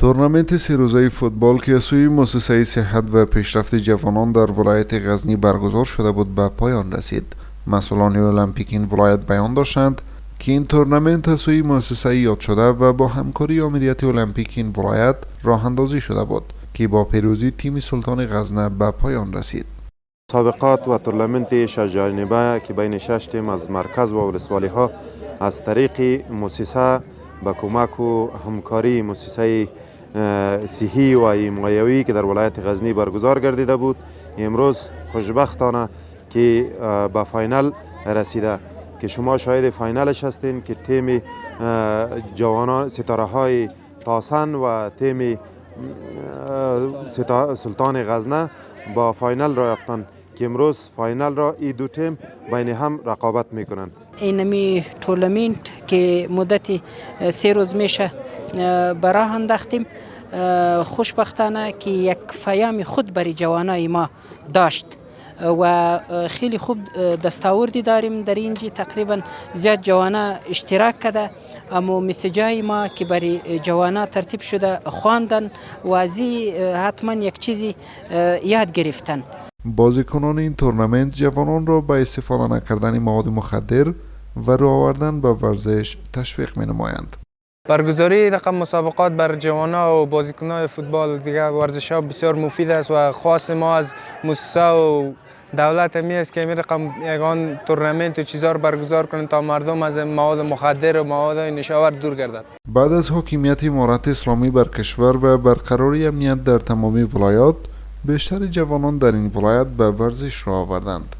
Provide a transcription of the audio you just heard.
تورنمنت سه روزه فوتبال که از سوی مؤسسه صحت و پیشرفت جوانان در ولایت غزنی برگزار شده بود به پایان رسید. مسئولان المپیک این ولایت بیان داشتند که این تورنمنت از سوی مؤسسه یاد شده و با همکاری امریت المپیک این ولایت راه اندازی شده بود که با پیروزی تیم سلطان غزنه به پایان رسید. مسابقات و تورنمنت شش‌جانبه که بین 6 تیم از مرکز و ولسوالی ها از طریق مؤسسه با کمک و همکاری مؤسسه صحی و حمایوی که در ولایت غزنی برگزار گردیده بود، امروز خوشبختانه که به فاینال رسیده که شما شاهد فاینالش هستین که تیم جوانان ستاره های تاسن و تیم سلطان غزنه با فاینال را یافتند که امروز فاینال را این دو تیم بین هم رقابت میکنند. اینمی تورنمنت که مدت 3 روز میشه براه انداختیم، خوشبختانه که یک پیام خود برای جوانای ما داشت و خیلی خوب دستاوردی داریم در اینجا. تقریبا زیاد جوانا اشتراک کرده، اما مسیجای ما که برای جوانا ترتیب شده خواندن و ازی حتما یک چیزی یاد گرفتن. بازیکنان این تورنمنت جوانان را به استفاده نکردن مواد مخدر و راه آوردن به ورزش تشویق می نمایند. برگزاری رقم مسابقات بر جوانان و بازیکنان فوتبال دیگر ورزش‌ها بسیار مفید است و خواست ما از مؤسسه و دولت می است که این رقم یگان تورنمنت و چیزا رو برگزار کنند تا مردم از مواد مخدر و مواد نشاور دور گردند. بعد از حاکمیت امارت اسلامی بر کشور و برقراری امنیت در تمامی ولایات، بیشتر جوانان در این ولایت به ورزش راه آوردند.